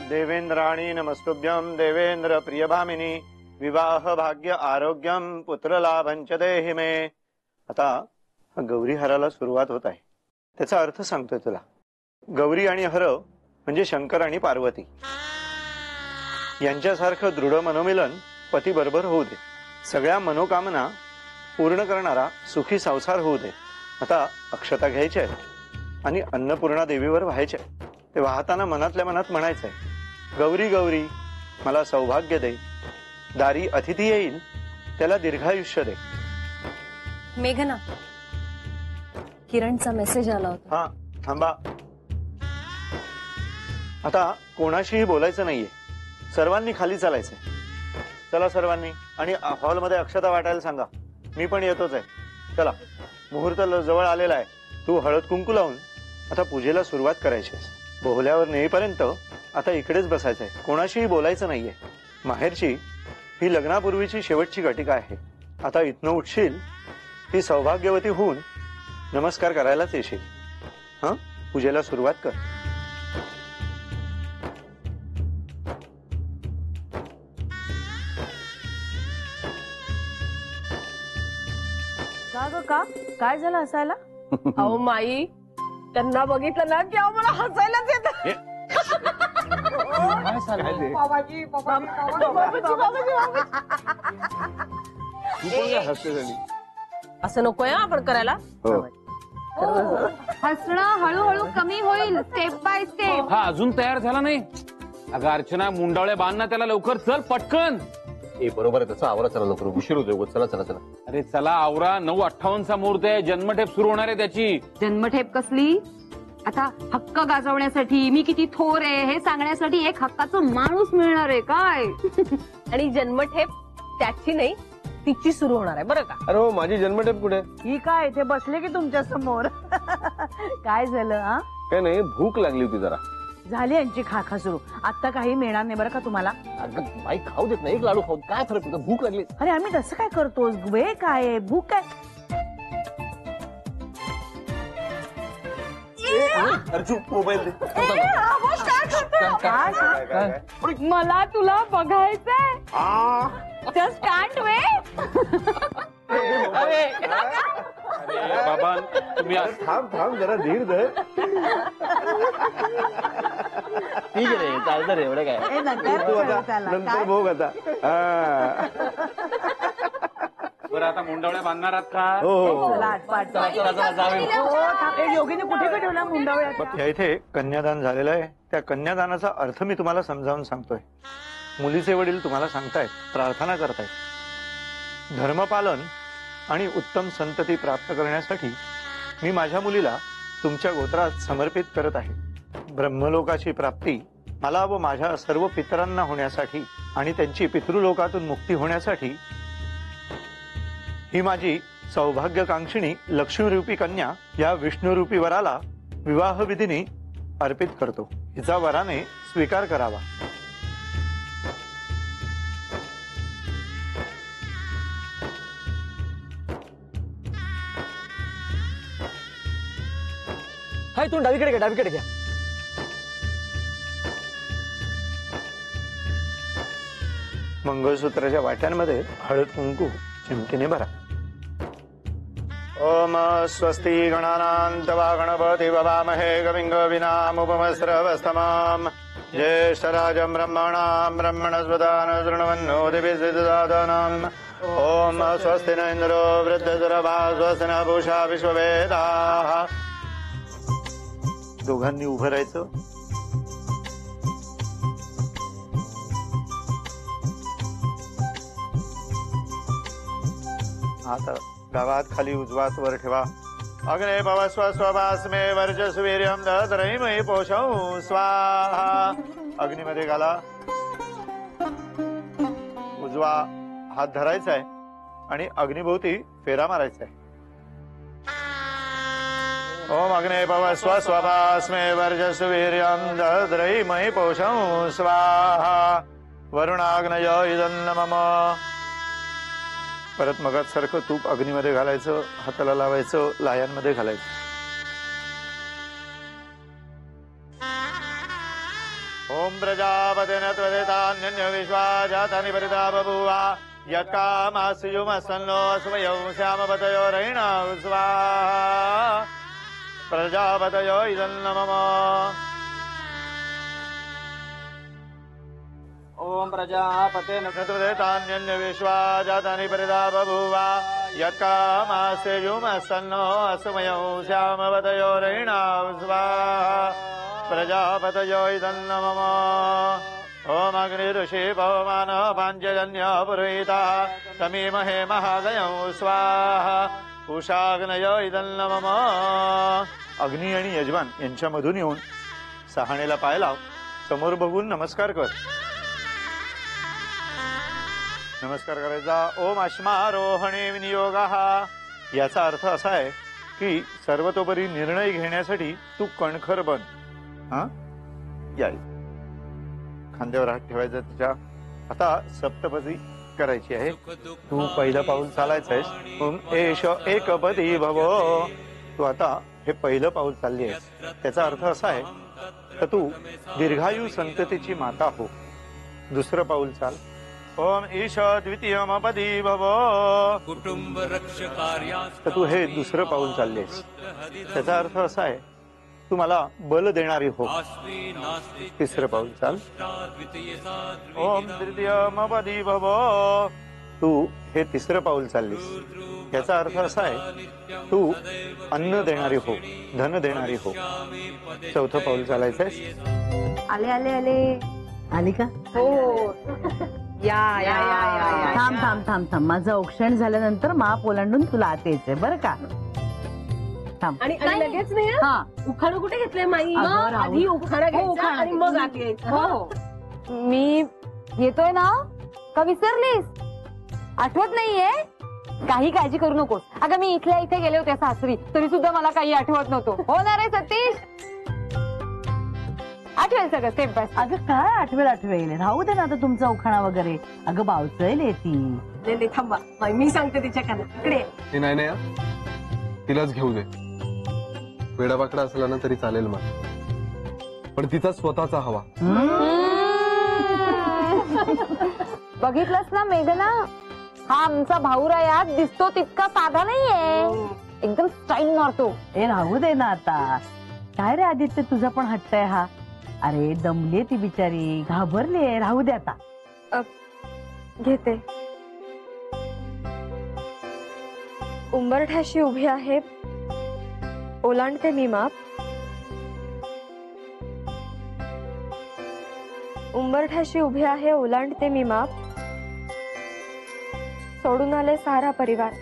देवेंद्राणी नमस्तुभ्यं देवेंद्र प्रियभामिनी विवाह भाग्य आरोग्यम पुत्र लाभंच देहि मे। आता गौरी हराला सुरुवात होत आहे, त्याचा अर्थ सांगतोय तुला। गौरी आणि हर म्हणजे शंकर आणि पार्वती यांच्यासारखं दृढ मनोमिलन पती बरोबर होऊ दे। सगळ्या मनोकामना पूर्ण करणारा सुखी संसार होऊ दे। आता अक्षता घ्यायच्या आहेत आणि अन्नपूर्णा देवीवर व्हायच्या आहेत। ते वाहताना मनातल्या मनात म्हणायचंय, गौरी गौरी मला सौभाग्य दे, दारी अतिथी येईल त्याला दीर्घायुष्य दे। मेघना, किरणचा मेसेज आला होता। हा थांबा, आता कोणाशीही बोलायचं नाहीये, सर्वांनी खाली चालायचंय। चला सर्वांनी, आणि हॉलमध्ये अक्षता वाटायला सांगा, मी पण येतोच आहे। चला, मुहूर्त जवळ आलेला आहे, तू हळद कुंकू लावून आता पूजेला सुरुवात करायची। बोहल्यावर नेईपर्यंत आता इकडेच बसायचंय, कोणाशीही बोलायचं नाहीये। माहेरची ही लग्नापूर्वीची शेवटची घटिका आहे। आता इथनं उठशील ती सौभाग्यवती होऊन नमस्कार करायलाच येशील। हा, पूजेला सुरुवात कर। का काय झालं हसायला? अहो माई, त्यांना बघितलं ना की अहो मला हसायलाच येतं। असं नकोय आपण करायला। हसणं हळूहळू कमी होईल, स्टेप बाय स्टेप। हा अजून तयार झाला नाही? अगं अर्चना, मुंडावळे बांध ना त्याला लवकर, चल पटकन। बरोबर आहे, त्याचा आवरा चला लवकर, उशीर होतोय। चला चला चला। अरे चला आवरा, 9:58 मुहूर्त आहे, जन्मठेप सुरू होणार आहे त्याची। जन्मठेप कसली? आता हक्क गाजवण्यासाठी मी किती थोर आहे हे सांगण्यासाठी एक हक्काचं माणूस मिळणार आहे काय? आणि जन्मठेप त्याची नाही, तिची सुरू होणार आहे बरं का? अरे हो, माझी जन्मठेप कुठे? ही काय, ते बसले की तुमच्या समोर। काय झालं? हा काय नाही, भूक लागली होती जरा। झाली यांची खाखा सुरू, आता काही मिळणार नाही बरं का तुम्हाला। अगं बाई, खाऊ देत नाही, एक लाडू खाऊ, काय फरक पडतो? भूक लागली। अरे आम्ही तसं काय करतो, वे काय आहे, भूक काय? मोबाईल दे। मला तुला बघायचंय, जस्ट कांट वेट। अरे बाबा तुम्ही थांब थांब जरा, धीर धर। ठीक आहे रे, चालतं रे, एवढं काय। नंतर भोग आता। बरं, आता मुंडावळ्या बांधणार आहात का? योगीने कुठे ठेवला मुंडावळ्या? इथे कन्यादान झालेलं आहे, त्या कन्यादानाचा अर्थ मी तुम्हाला समजावून सांगतोय। मुलीचे वडील तुम्हाला सांगतायत, प्रार्थना करतायत, धर्मपालन आणि उत्तम संतती प्राप्त करण्यासाठी मी माझ्या मुलीला तुमच्या गोत्रात समर्पित करत आहे। ब्रह्मलोकाची प्राप्ती मला व माझ्या सर्व पितरांना होण्यासाठी आणि त्यांची पितृलोकातून मुक्ती होण्यासाठी ही माझी सौभाग्यकांक्षिणी लक्ष्मीरूपी कन्या या विष्णुरूपी वराला विवाह विधीने अर्पित करतो। हिचा वराने स्वीकार करावा। हाय, तू डावीकडे घ्या, डावीकडे घ्या। मंगळसूत्राच्या वाट्यांमध्ये हळद कुंकू चिमटीने भरा। ओम स्वस्ति गणानां तवा गणपति ववामहे कविं कवीनामुपमस्रवस्तमाम् ज्येष्ठराजं ब्रह्मणां ब्रह्मणस्पदान शृण्वन्नोतिभिर्सिद्धसाधनाम्। ओम स्वस्ति न इन्द्रो वृद्धसुरभा स्वस्ति न पूषा विश्ववेदाः। दोघांनी उभं राहायचं। आता गावात खाली उजवात वर ठेवा। अग्ने भवस्व स्वभास्मे वर्चस्वीर्यं दधरहिमहि पोषौ स्वाहा। अग्नीमध्ये घाला। उजवा हात धरायचा आहे आणि अग्निभोवती फेरा मारायचा आहे। ओम अग्ने भवस्व स्वभास्मे वर्चस्वीर्यं दधरहिमहि पोषौ स्वाहा। वरुणाग्नय इदं मम। परत मगात सारखं तूप अग्नीमध्ये घालायचं, हाताला लावायचं, लायांमध्ये घालायचं। ओम ओम प्रजापतेन त्वदेतान्यन्य विश्वा जातानि परिता बभूव यत्कामास्युमसन्नो स्वयं श्यामपतयो रैणा स्वाहा प्रजापतयो इदं नमः ओम प्रजापतेन त्वदेतान्यन्य विश्वा जातानि परिता बभूव यत्कामास्युमसन्नो स्वयं श्यामपतयो रैणा स्वाहा प्रजापतयो इदं नमः ओम अग्नि ऋषि पवमान पांचजन्य पुरोहिता तमीमहे महादयं स्वाहा उषाग्नयो इदं नमः अग्नी आणि यजमान यांच्यामधून येऊन सहाणेला पाय लाव समोर बघून नमस्कार कर नमस्कार करायचा ओम अश्मारोहणे विनियोगः याचा अर्थ असा आहे की सर्वतोपरी निर्णय घेण्यासाठी तू कणखर बन हा या खांद्यावर हात ठेवायचा तिच्या आता सप्तपदी करायची आहे तू पहिलं पाऊल चालायचंयस ओम एष एकपदी भवो तू आता हे पहिलं पाऊल चालली आहेस त्याचा अर्थ असा आहे तर तू दीर्घायू संततीची माता हो दुसरं पाऊल चाल ओम ईश द्वितीयमपदी भवो कुटुंब रक्षकार्या तर तू हे दुसरं पाऊल चाललीस त्याचा अर्थ असा आहे तू मला बल देणारी हो तिसरं पाऊल चाल ओम तृतीयमपदी भवो तू हे तिसरं पाऊल चाललीस याचा अर्थ असा आहे तू अन्न देणारी हो धन देणारी हो चौथं पाऊल चालायचंय आले आले आले आली का हो या या या या थांब थांब थांब थांब माझं औक्षण झाल्यानंतर माप ओलांडून तुला आत यायचंय बरं का थांब आणि लगेच नाही हं? हा उखाणं कुठे घेतलंय माई अगं, राहू. आधी उखाणा घ्यायचा उखाणा आणि मग आत यायचं हो मी येतोय ना का विसरलीस आठवत नाहीये काही काळजी करू नकोस अगं मी इथल्या इथे गेले होते सासरी तरी सुद्धा मला काही आठवत नव्हतं हो ना रे सतीश आठवेल सगळं स्टेप बाय अगं काय आठवेल राहू दे ना आता तुमचा उखाणा वगैरे अगं बावचळेल ती नाही थांबा माई, मी सांगते तिच्या कानात इकडे ये. हे नाही नाही तिलाच घेऊ दे वेडावाकडा असला ना तरी चालेल मला पण तिचा स्वतःचा हवा बघितलंस ना मेघना हा आमचा भाऊराया दिसतो तितका साधा नाहीये एकदम स्टाईल मारतो ए राहू दे ना आता काय रे आदित्य तुझा पण हट्ट आहे हा अरे दमले ती बिचारी घाबरले राहू दे आता घेते उंबरठ्याशी उभी आहे ओलांडते मी माप उंबरठ्याशी उभी आहे ओलांडते मी माप सोडून आले सारा परिवार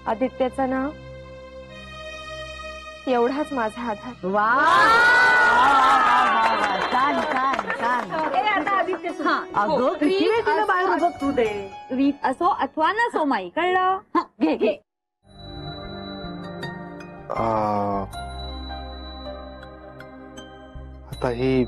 आदित्याचं नाव एवढाच माझा आधार वा छान छान छान ए, आता आदित्य सुरू. अगं किती वेळ तिला बाहेर उभं तू दे रीत असो अथवा नसो माई कळलं घे घे आता ही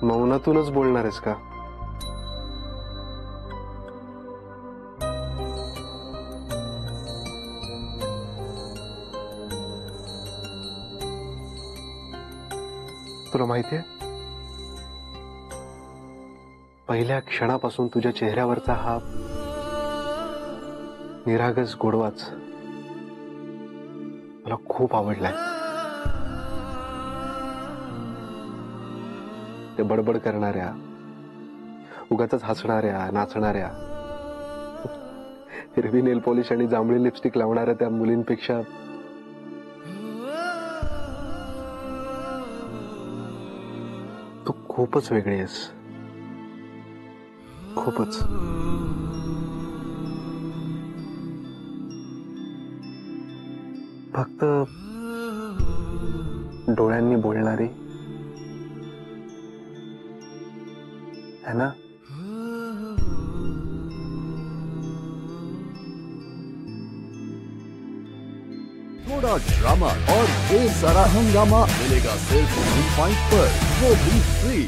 मौनातूनच बोलणार आहेस का तुला माहितीये पहिल्या क्षणापासून तुझ्या चेहऱ्यावरचा हा निरागस गोडवाच मला खूप आवडलाय ते बडबड करणाऱ्या उगाचच हसणाऱ्या नाचणाऱ्या हिरवी नेल पॉलिश आणि जांभळी लिपस्टिक लावणाऱ्या त्या मुलींपेक्षा तू खूपच वेगळी आहेस खूपच फक्त डोळ्यांनी बोलणारी है ना थोड़ा ड्रामा और ढेर सारा हंगामा मिलेगा सिर्फ 1 पॉइंट पर, वो भी फ्री।